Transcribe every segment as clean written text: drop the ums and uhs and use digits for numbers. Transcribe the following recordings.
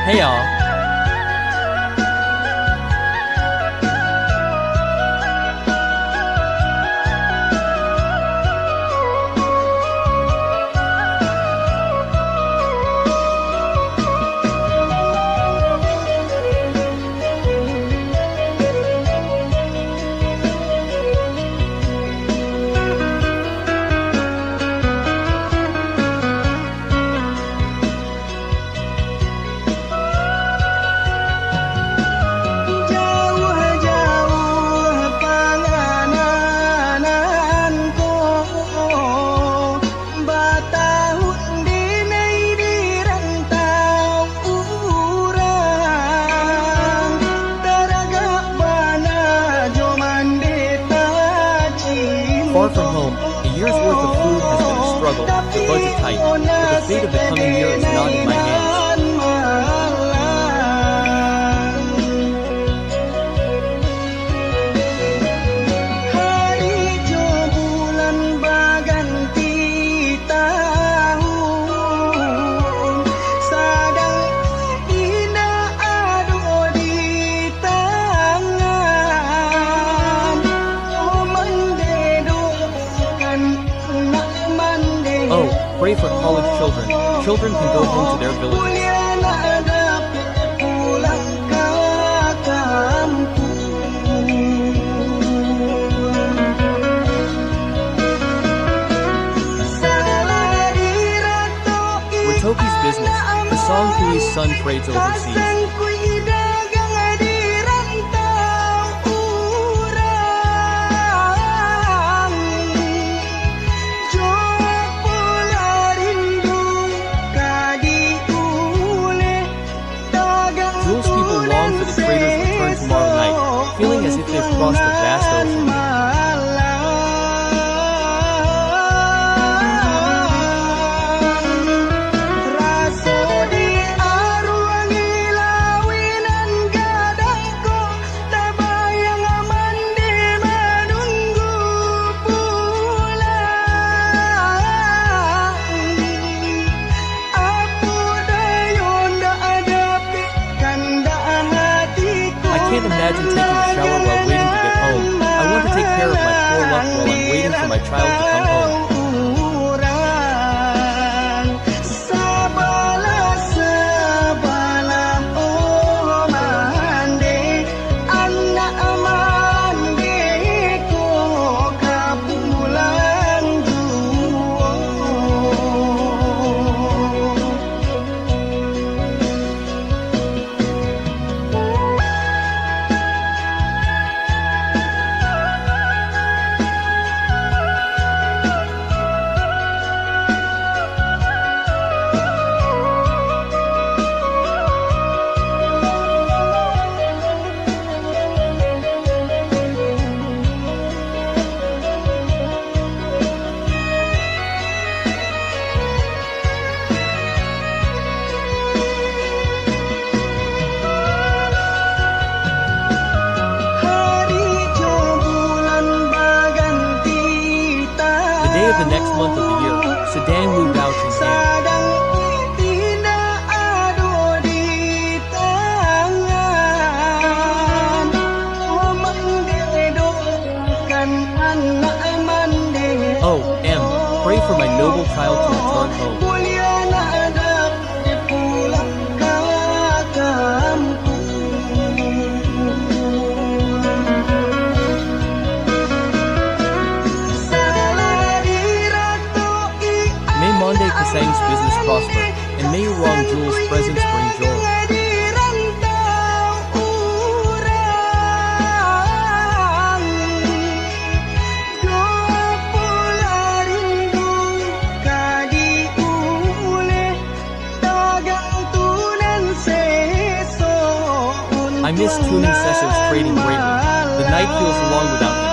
Hey all. Jauh-jauh panganananku batahun dinai di rantau urang teragak bana joman deta Far from home, a year's worth of food has been a struggle, the budget tight, but the fate of the coming year is not in my hands. Oh, pray for college children. Children can go home to their villages. Ratoki's business, the song Kui's son trades overseas. Jules people long for the trader's return tomorrow night, feeling as if they've crossed a vast ocean. I can't imagine taking a shower while waiting to get home. I want to take care of my poor luck while I'm waiting for my child to come home. The day of the next month of the year, Sedang moved out in hand. Oh, M, pray for my noble child to return home. May Monday Kasang's business prosper, and may Wrong Jules' presence bring joy. I miss tuning Cesar's trading greatly. The night feels long without him.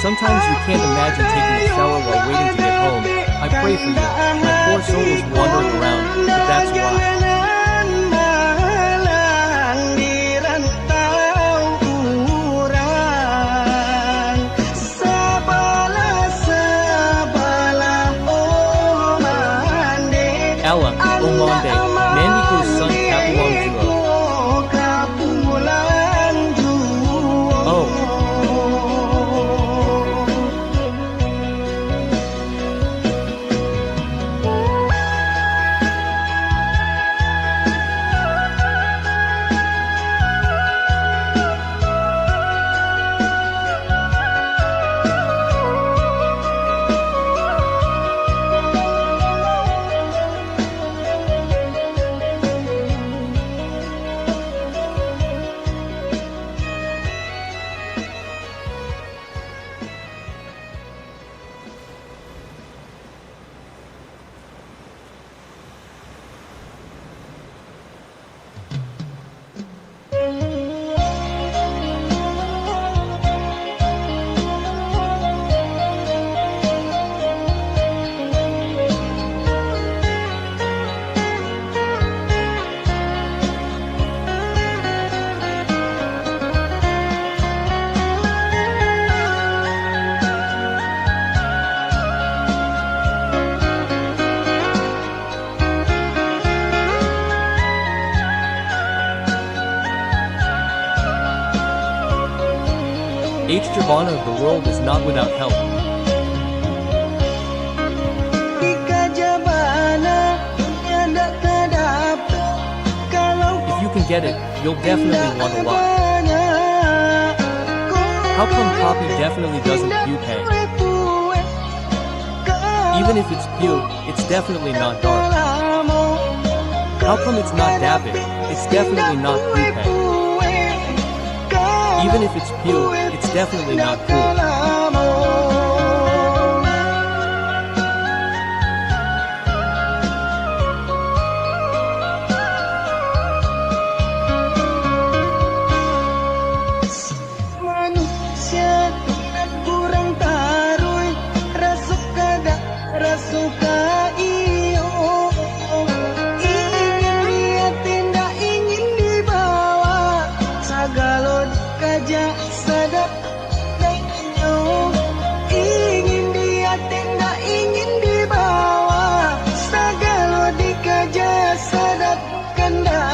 Sometimes you can't imagine taking a shower while waiting to get home. I I pray for you. My poor soul is wandering around, but that's why. Dagangan malang di rantau urang. Sabalah oh mande. Allah, Omande, Nandiko's son Kapuang Juo. Oh. H. Javana of the world is not without help. If you can get it, you'll definitely want a lot. How come Poppy definitely doesn't pew pay? Even if it's pew, it's definitely not dark. How come it's not David? It's definitely not pew pay. Even if it's pew, it's definitely not cool. Manusia dengan kurang taruy, rasuka iyo. Ingin dia tidak ingin dibawa, sagalod kaja sadap dainyo. Ingin dia tidak ingin dibawa, sagalod kaja sadap kandayo.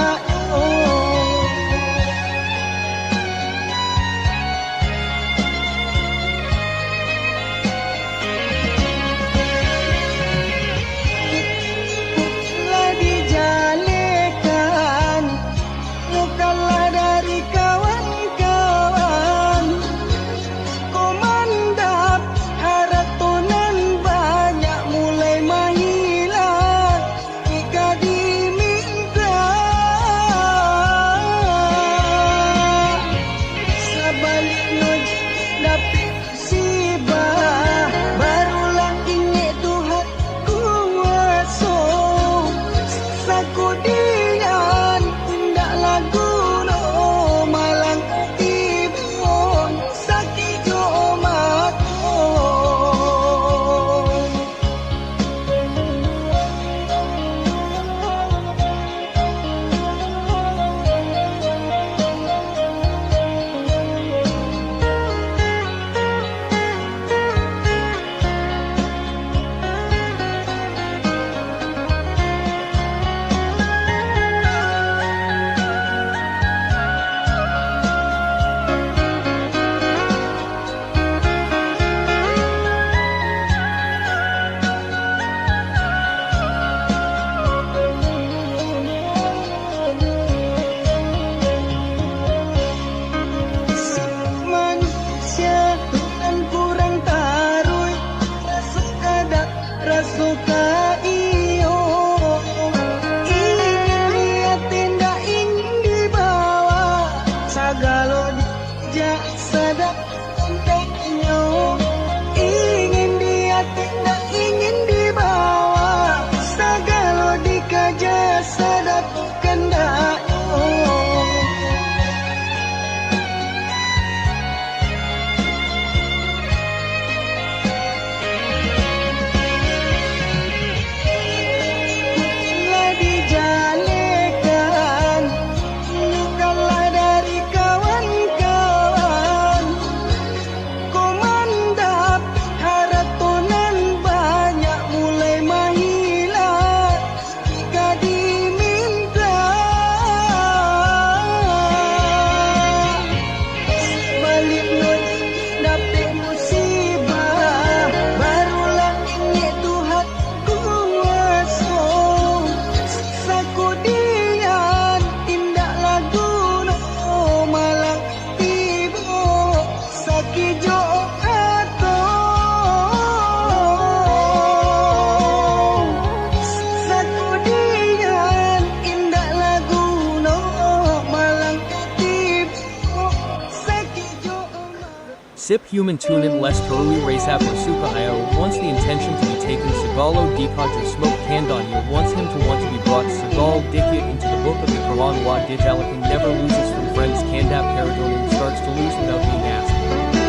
Sip human tunin les terui resap rasuka io wants the intention to be taken Sagalo dikaja smoke kandanya wants him to want to be brought Sagal dikya into the book of the Quran wa dijalakan never loses from friends Kandap Paradonin starts to lose without being asked.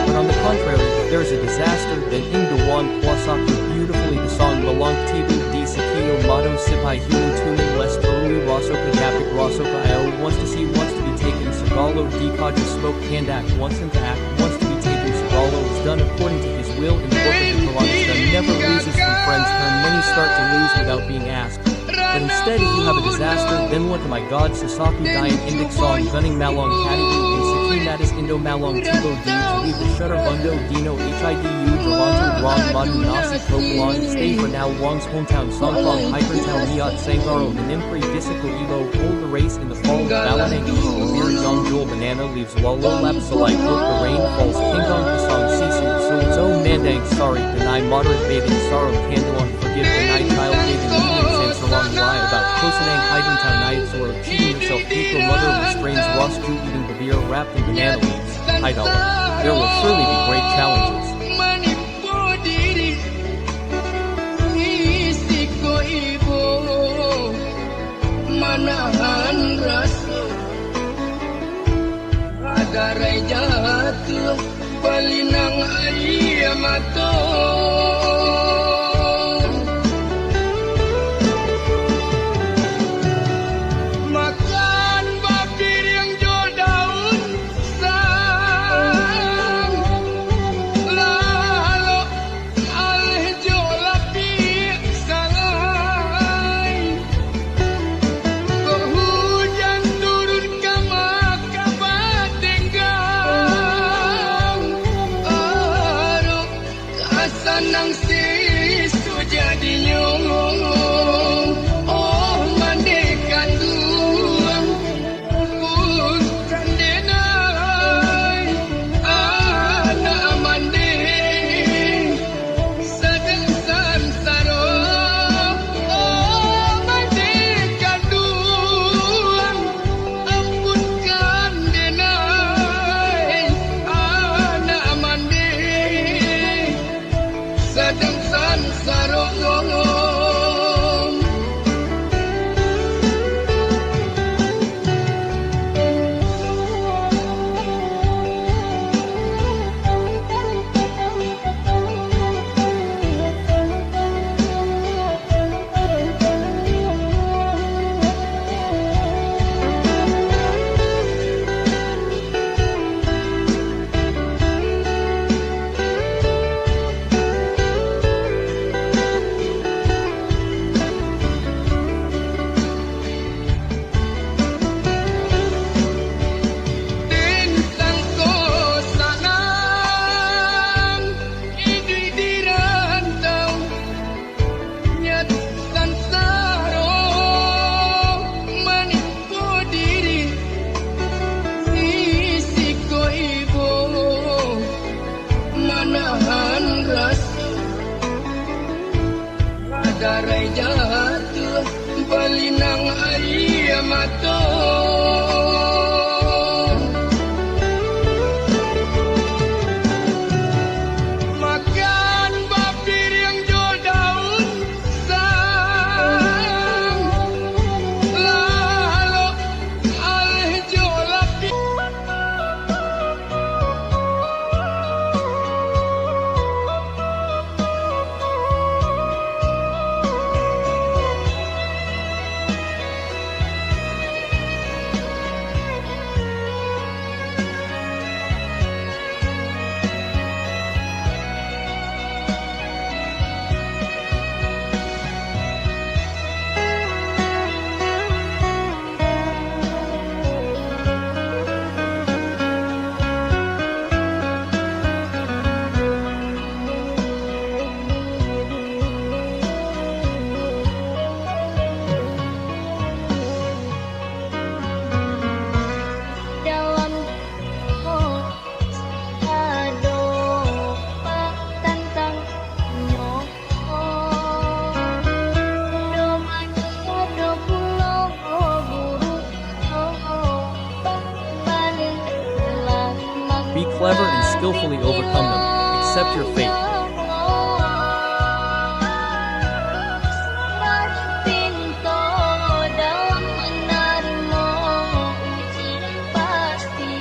But on the contrary, there is a disaster, then Ingdawan Kwasaku beautifully the song Malang Tibu di Sakio Motto Sipai human tuning lest Terui Rasoka Dapik Rasoka Io wants to see wants to be taken Sagalo Dikaja Smoke Kandak wants him to act, wants to be taken Sagalo is done according to his will in the book of the Quran is done never loses from friends turn many start to lose without being asked. But instead if you have a disaster, then look at my god Sasaku Dian Indic song Gunning Malong Kadibu in Sakinatis Indo Malong Tibo D to leave the Shutter Bundo Dino HIDU Toronto Ron Madu Nasi Kokolon stay for now Wong's hometown Songfong Hypertown Miat Sangaro Manimpri Disiko Evo hold the race in the fall Balanang Mir Zong Jewel Banana leaves Lolo Lap Salai Cook the rain falls Kingdong Kasong Sisu So Zo Mandang sorry deny moderate bathing sorrow Kanduan forgive deny child bathing medium sense along lie about Kosanang Hydentown Nights or cheating yourself Pico mother restrains Ross Jew eating the beer wrapped in banana leaves. High dollar. There will surely be great challenges. Manipu diri isiko ibu manahan rasa ada rai jatuh balinang ayam aton makan babir yang jual daun sang lalu alih jual api salai hujan turun ke makabat tenggang aduh kasanang sisu jadi nyong oh mandekan duang bukan denai anak mande sedang sansaro oh mandekan duang ampunkan denai anak mande sedang sansaro Tentang kosanang idui dirantau nyat sansaro manipu diri isiko ibu manahan rasa ada rai jatuh balinang ayam aton makan babir yang jual daun sang lalu alih jual api clever and skillfully overcome them. Accept your fate.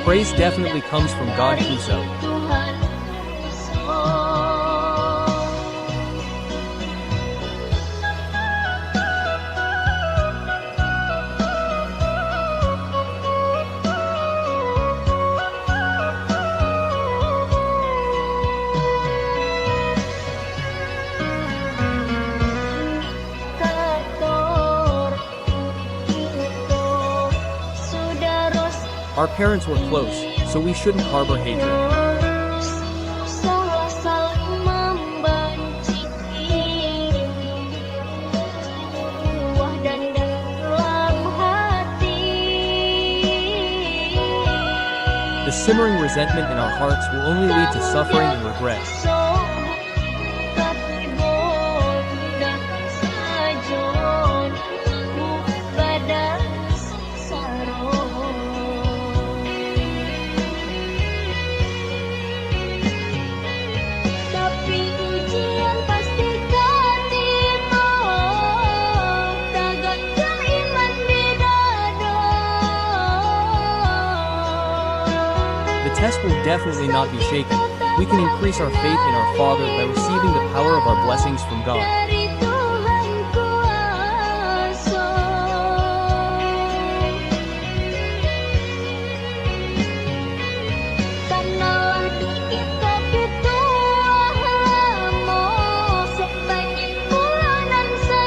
Praise definitely comes from God Kuso. Our parents were close, so we shouldn't harbor hatred. The simmering resentment in our hearts will only lead to suffering and regret. The test will definitely not be shaken. We can increase our faith in our Father by receiving the power of our blessings from God.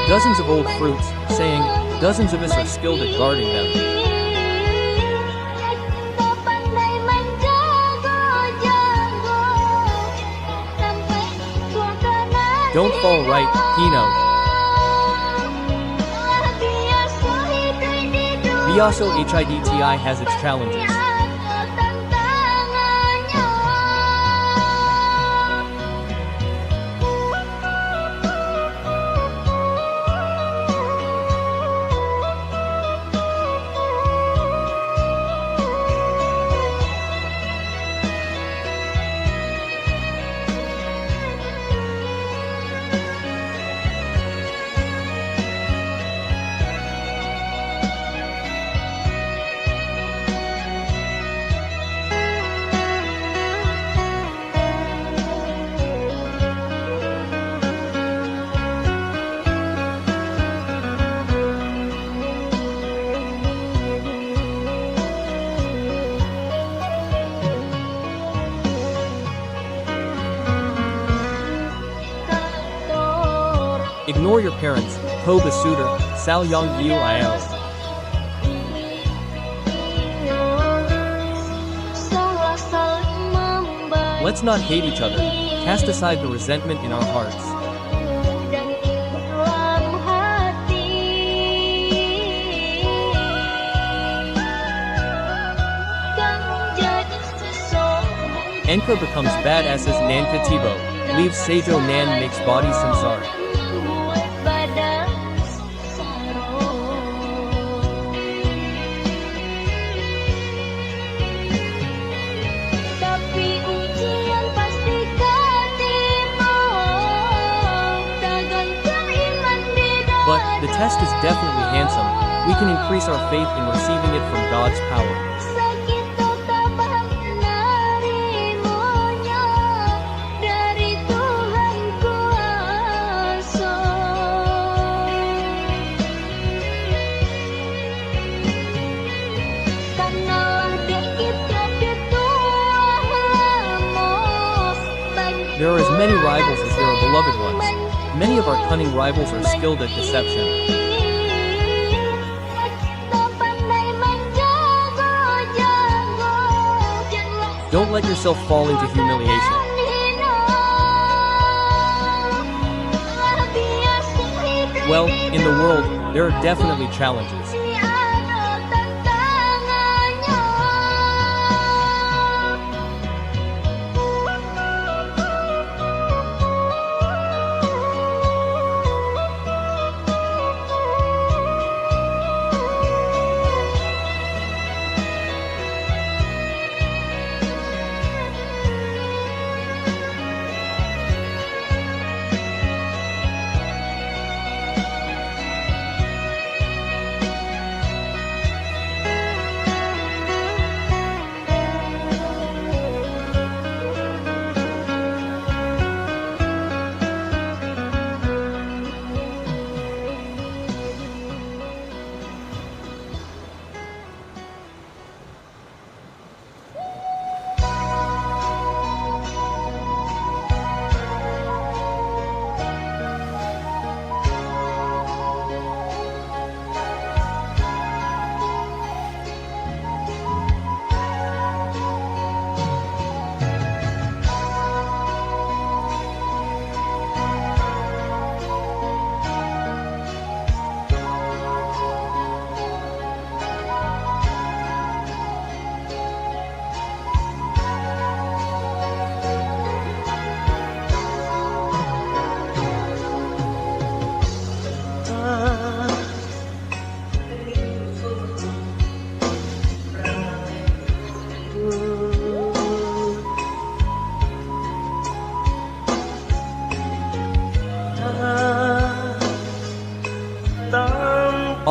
Dozens of old fruits, saying, dozens of us are skilled at guarding them. Don't fall right, Hino. Biaso HIDTI has its challenges. Ignore your parents, Ho Basuder, Sal Yang Yu Iao. Let's not hate each other. Cast aside the resentment in our hearts. Enka becomes badasses Nanka Tibo. Leaves Seijo Nan makes body samsara. But the test is definitely handsome. We can increase our faith in receiving it from God's power. There are as many rivals as there are beloved ones. Many of our cunning rivals are skilled at deception. Don't let yourself fall into humiliation. Well, in the world, there are definitely challenges.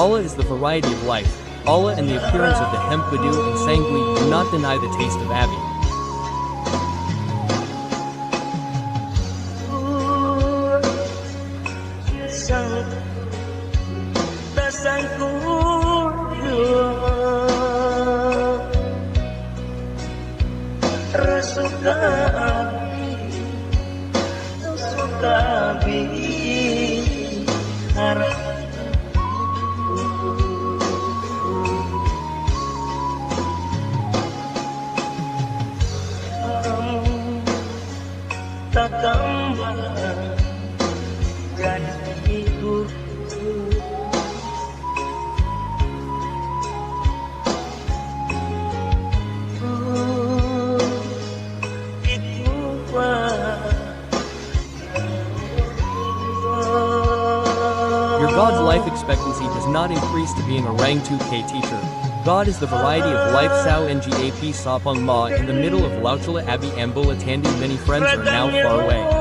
Allah is the variety of life. Allah and the appearance of the hemp badu and sangui do not deny the taste of Abi. Your God's life expectancy does not increase to being a rank 2K teacher. God is the variety of life. Sao Ngap Sapang Ma in the middle of Lauchala Abi Ambula Tandi. Many friends are now far away.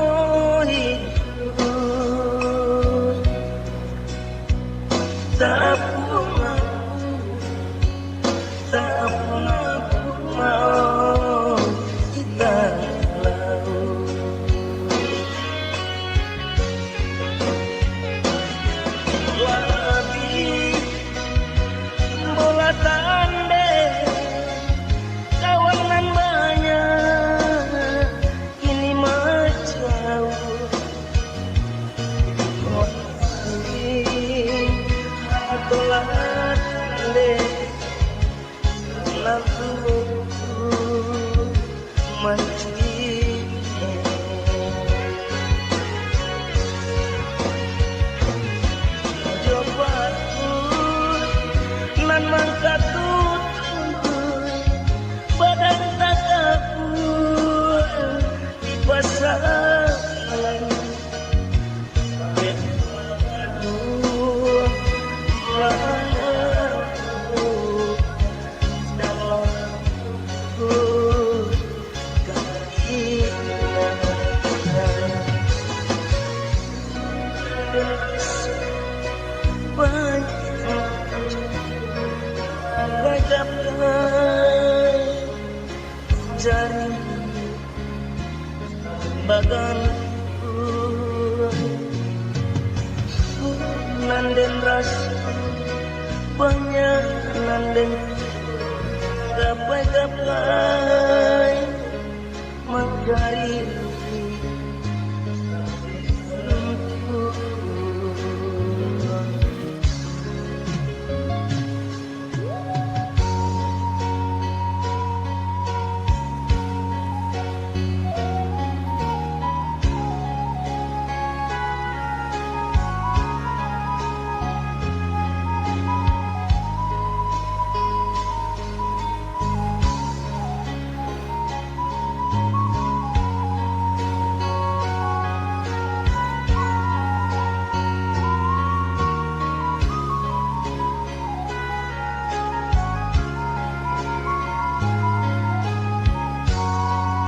Nanden ras banyak nanden gapai-gapai mencari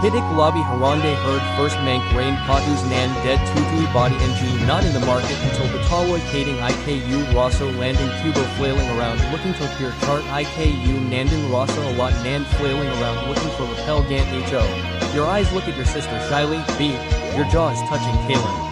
Hidik lobby Harande heard first mank rain patus nan dead tutui body ng not in the market until Batawa kading IKU Rosso landing Cubo flailing around looking to appear chart IKU Nandan Rosso a lot nan flailing around looking for repel Gant HO. Your eyes look at your sister shyly, B. Your jaw is touching Kalen.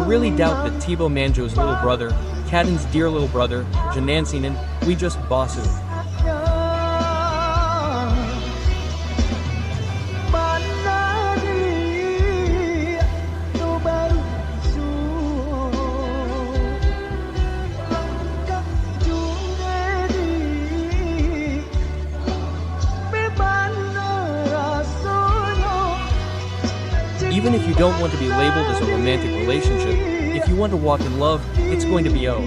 really doubt that Tibo Manjo's little brother, Kaden's dear little brother, Janansinen, we just basu. Even if you don't want to be labeled as a romantic relationship, if you want to walk in love, it's going to be O.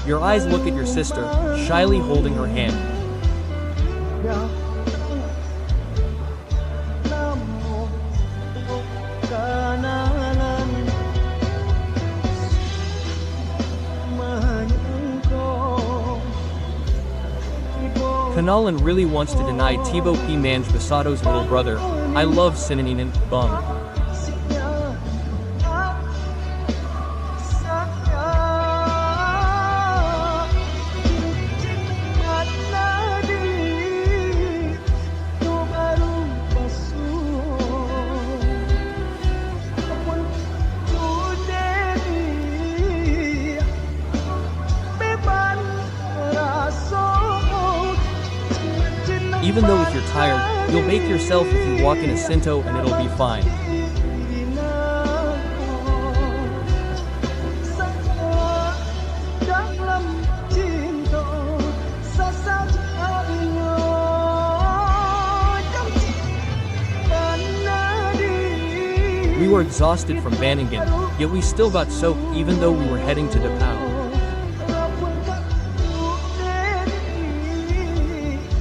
Your eyes look at your sister, shyly holding her hand. Kanalan really wants to deny Tibo P. Manj Basato's little brother. I love Sinaninen, Bung. Even though if you're tired, you'll bake yourself if you walk in a Sinto and it'll be fine. We were exhausted from Banningen, yet we still got soaked even though we were heading to Dapao.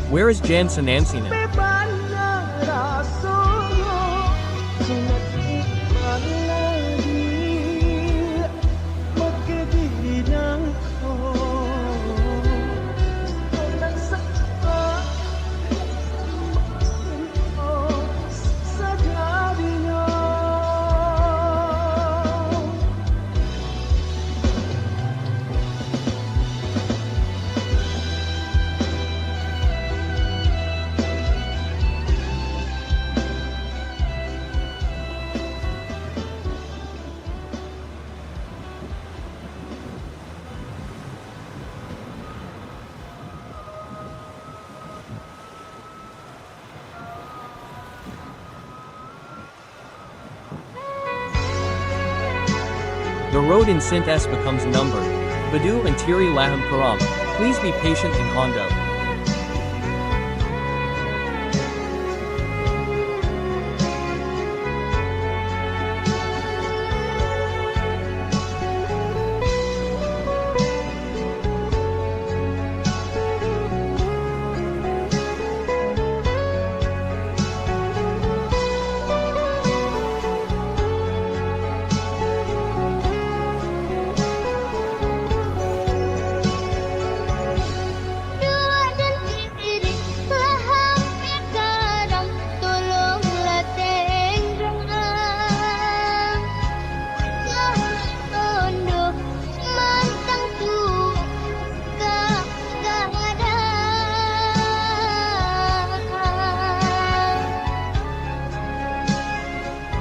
Where is Jan Sanansinen? The road in Sint S becomes numbered. Badu and Tiri Laham Karam. Please be patient in Hondo.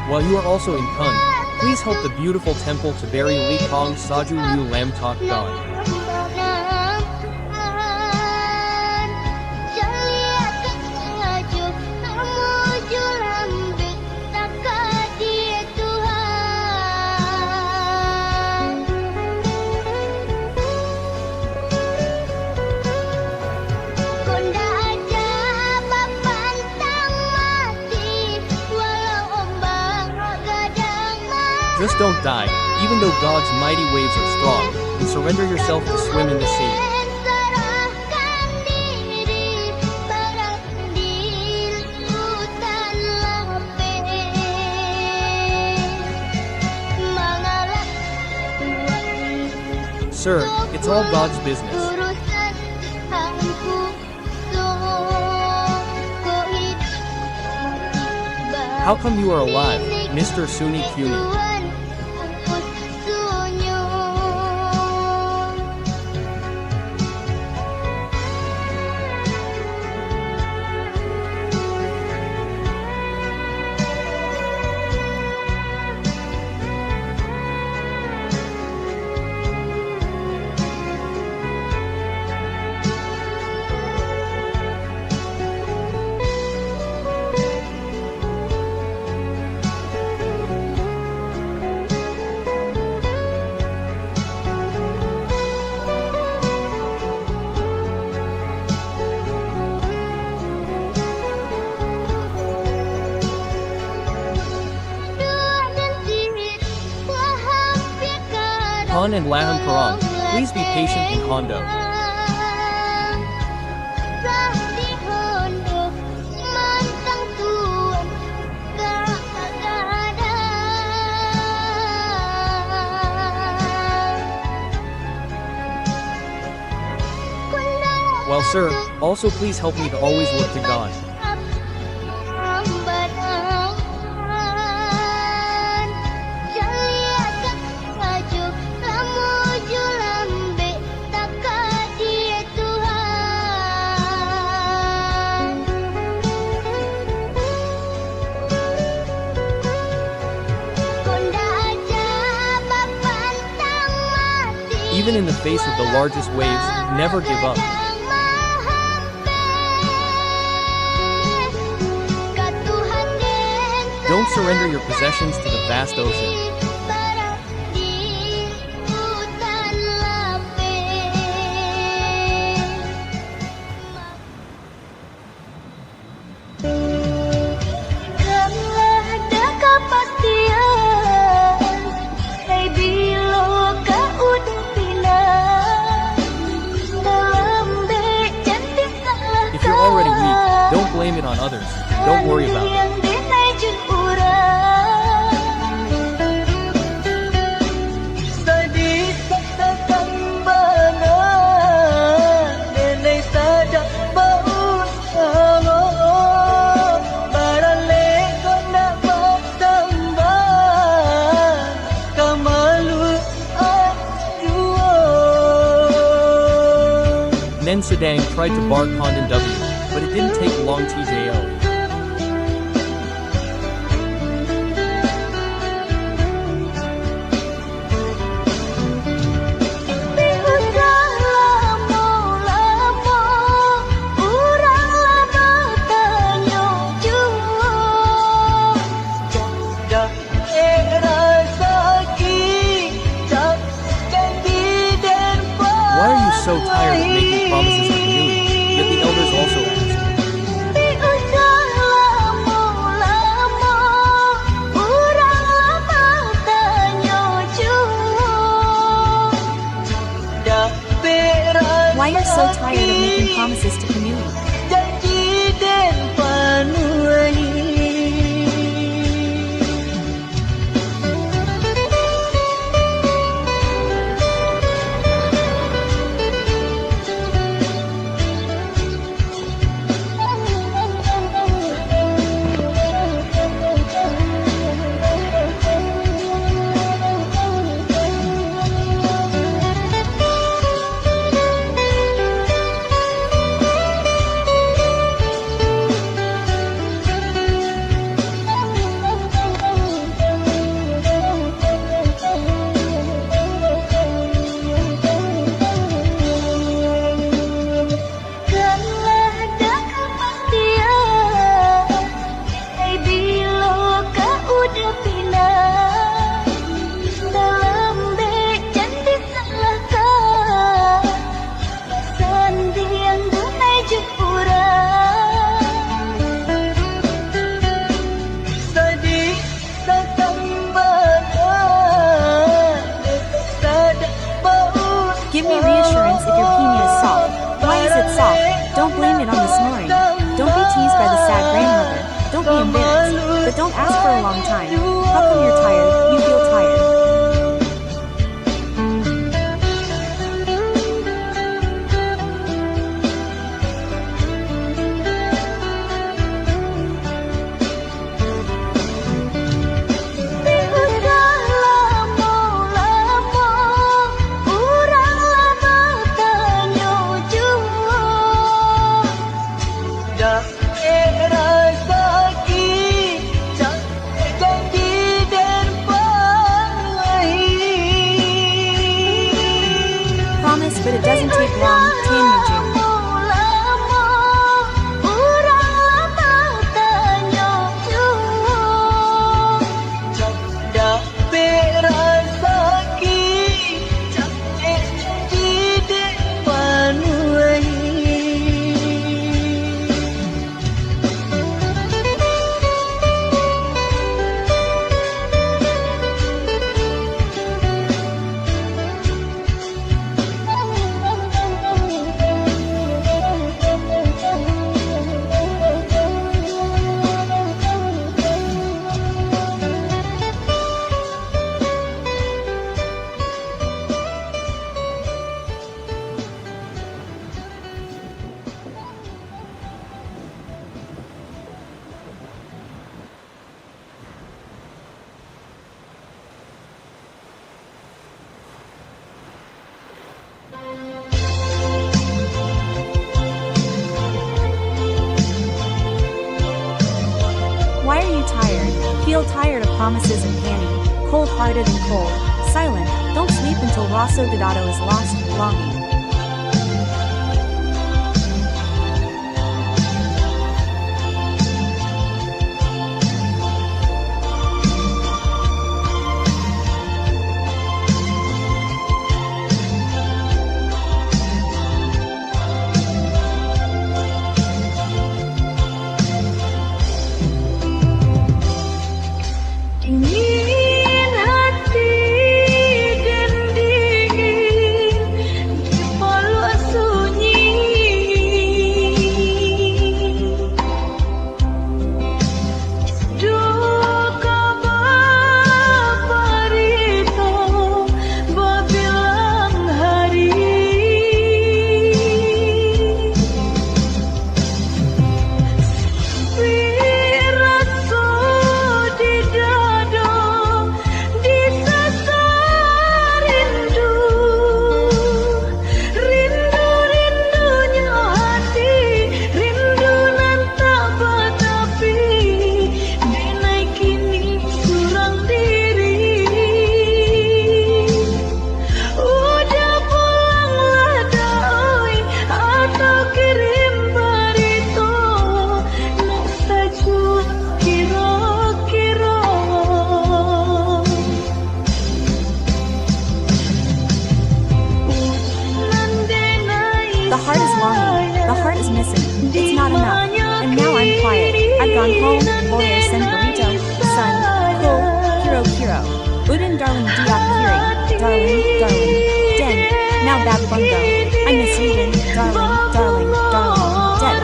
While you are also in Kun, please help the beautiful temple to bury Li Kong Saju Liu Lam Tok God. don't die, even though God's mighty waves are strong, and surrender yourself to swim in the sea. Serahkan diri, barang di lautan lapis. Mengalah Sir, it's all God's business. urusan hangku, kau hidup. How come you are alive, Mr. Suni Kuni? Tuhan, aku sunyi. Han and Laham Karam, please be patient in Hondo. Well, sir, also please help me to always look to God. Even in the face of the largest waves, never give up. Don't surrender your possessions to the vast ocean. If you're already weak, don't blame it on others. Don't worry about it. Nen Sedang tried to bar Condon W, but it didn't take long. TJO. Why are you so tired of making promises to Kanui? Yet the elders also asked. Why you're so tired of making promises to Kanui? but it doesn't take long, Tanya June. Cak dape rasaki, cak jide panuai. Why are you tired? Feel tired of promises and panning, cold-hearted and cold, silent, don't sleep until Rosso Dodato is lost, longing. Ingin hati dan dingin di palua sunyi. Duka baparito babilang hari. Rasa di dada disasar rindu, rindu-rindunya hati, rindu nan tak batapi, denai kini surang diri. Udah pulanglah doi atau kirim barito, nak saja kira-kira. The heart is longing, the heart is missing, it's not enough, and now I'm quiet. I've gone home, lawyer sen burrito, son, ko, kiro, udin darling diak kiri, darling, den, now bab bungo, I miss reading, darling, dead.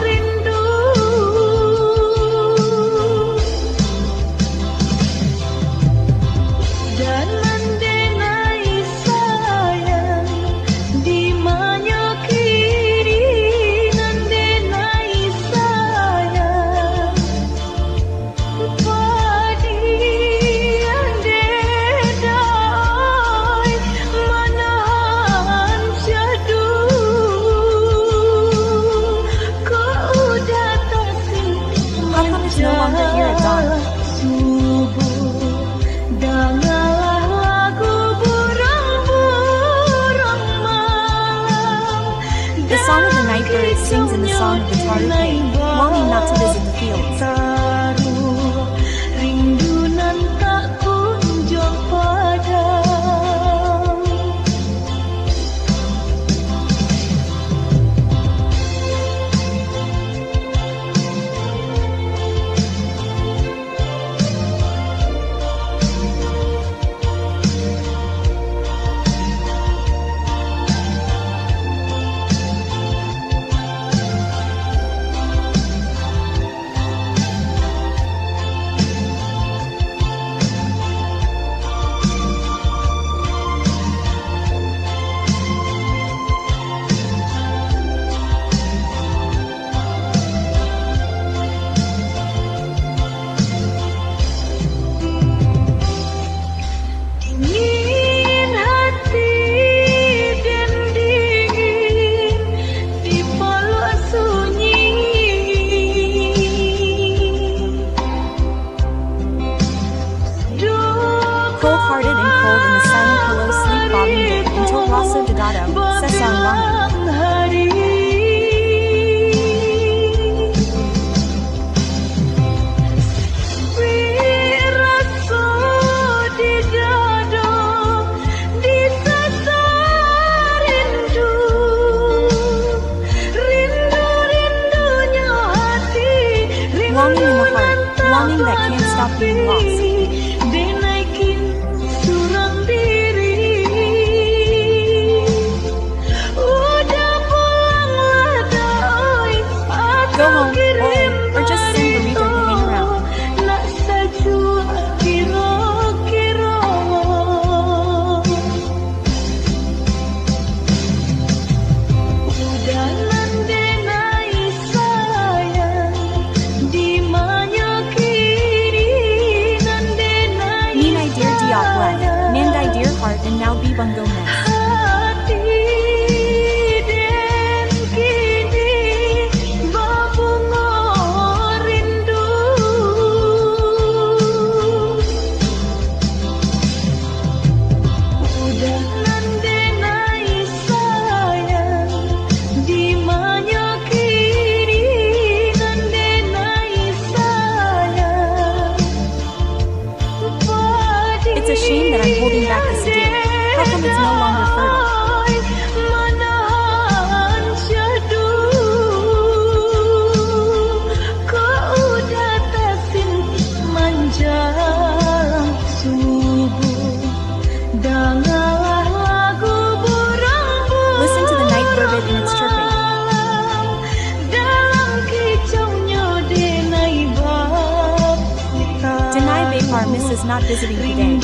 Dan mendenai sayang di mana kiri, mendenai sayang padi yang dedai manahan syadu. Kau udah tasik How come it's no longer here at dawn? subuh, dengarlah lagu burung-burung malam. The song of the night bird sings in the song of the taru pig, longing not to visit the fields. Taruh rindu nan tak kunjung padam. arigato, Cesar Wangi. Longing in the heart, longing that can't stop being lost. Go home, or just send Burrito to hang around. Ninai dear Diop left, Nandai dear heart and now Bibang Gomez. It's a shame that I'm holding back the seduce. How come it's no longer fertile? Listen to the night bird in its chirping. Deny Bepar misses not visiting today.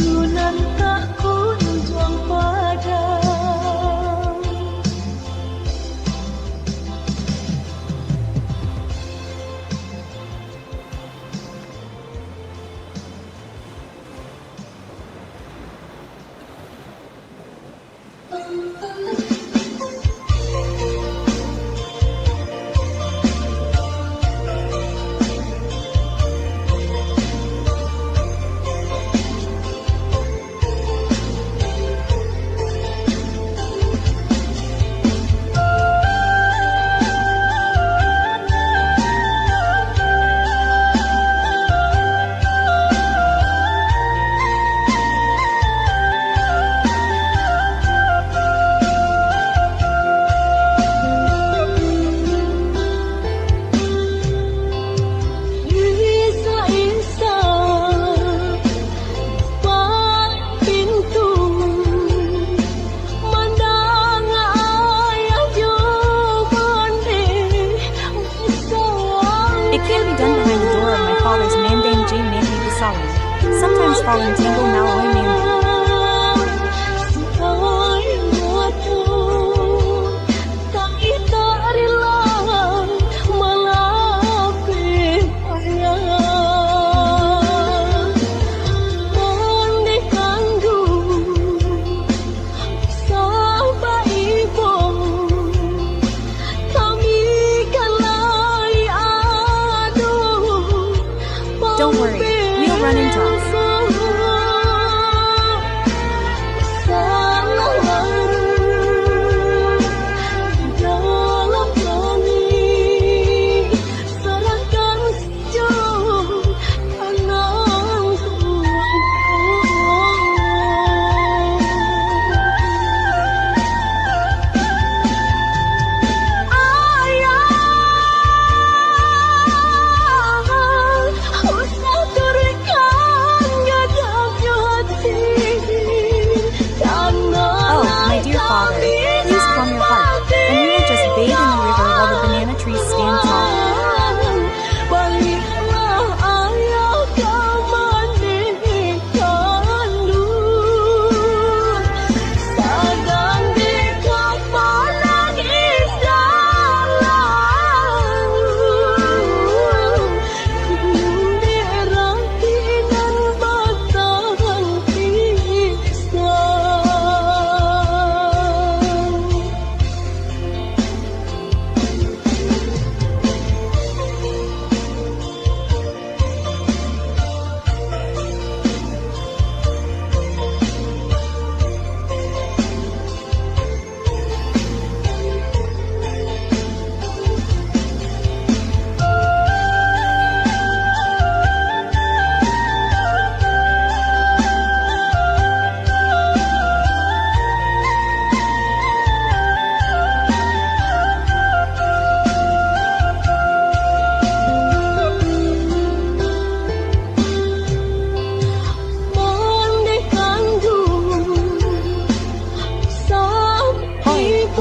Sometimes falling tangle Malawi Mandy. Don't worry, we'll run into us.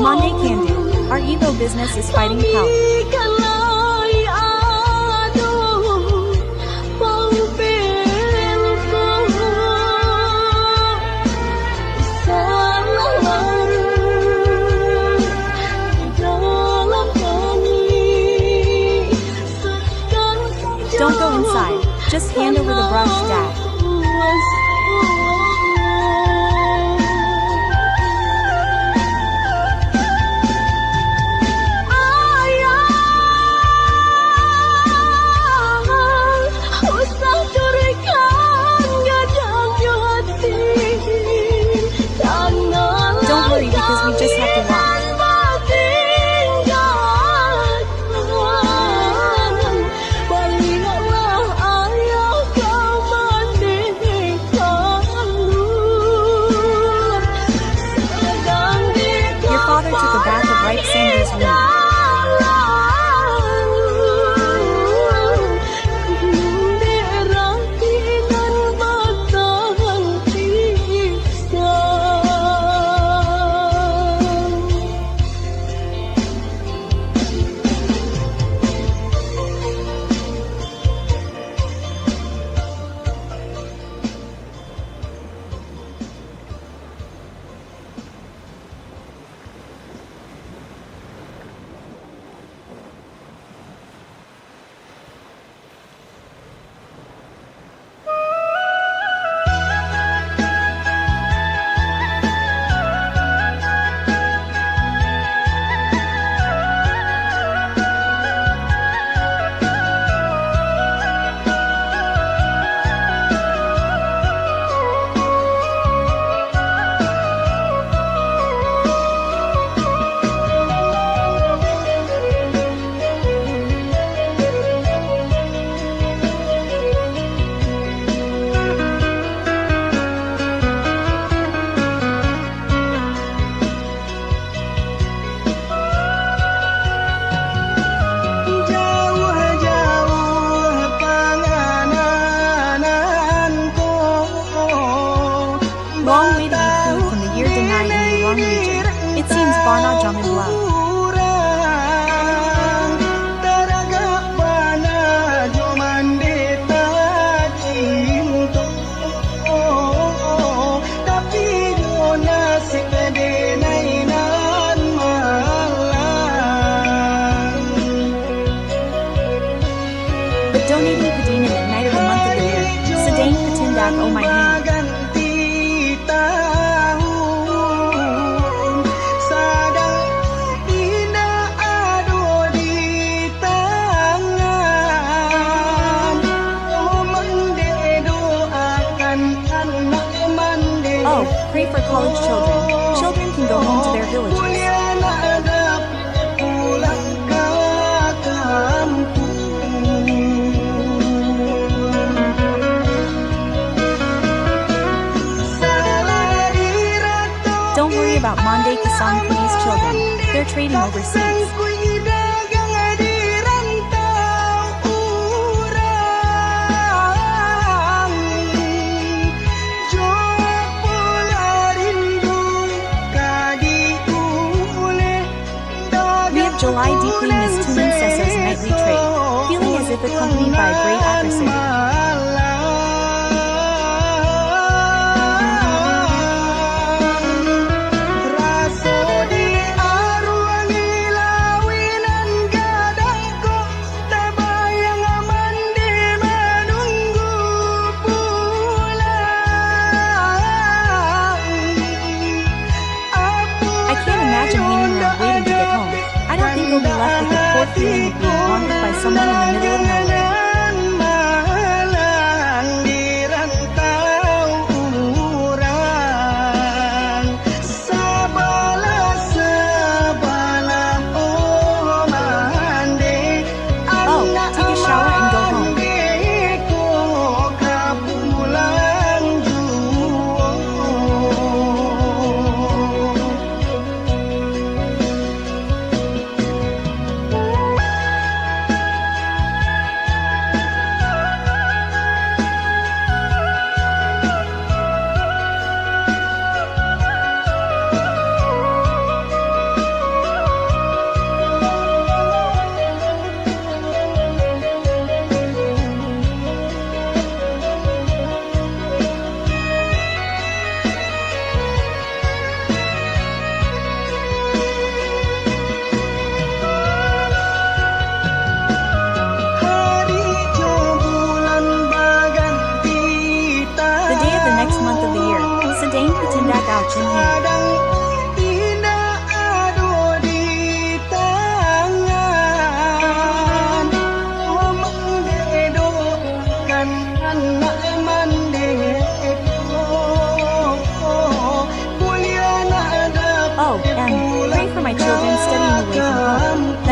Monday can do. Our Evo business is fighting pout. Don't go inside. Just hand over the brush, Dad. Don't worry because we just have to watch. Your father took a bath of ripe Sanders room. Long way to eat food from the year denied in the Yulong region. It seems Barna Jamin Blau. But donating Padina at night of the month of the year, Sedane Patindak oh my hand. Oh, pray for college children. Children can go home to their villages. Don't worry about Monday Kasang Kudi's children. They're trading overseas. July deeply missed Tunin Seso's nightly trade, feeling as if accompanied by a great adversary. I can't imagine hanging around waiting to get home. I don't think we'll be left with the poor feeling of being wandered by someone in the middle of nowhere.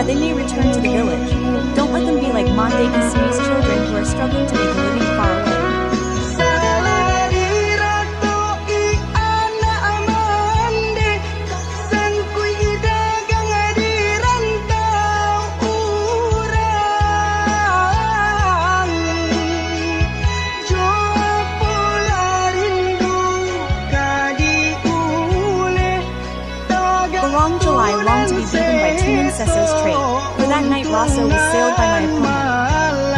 that they may return to the village. Don't let them be like Monte Cassini's children who are struggling to make a living far away. The long July longed to be beaten by Tunin Sesso's trait, for that night Rosso was sailed by my opponent.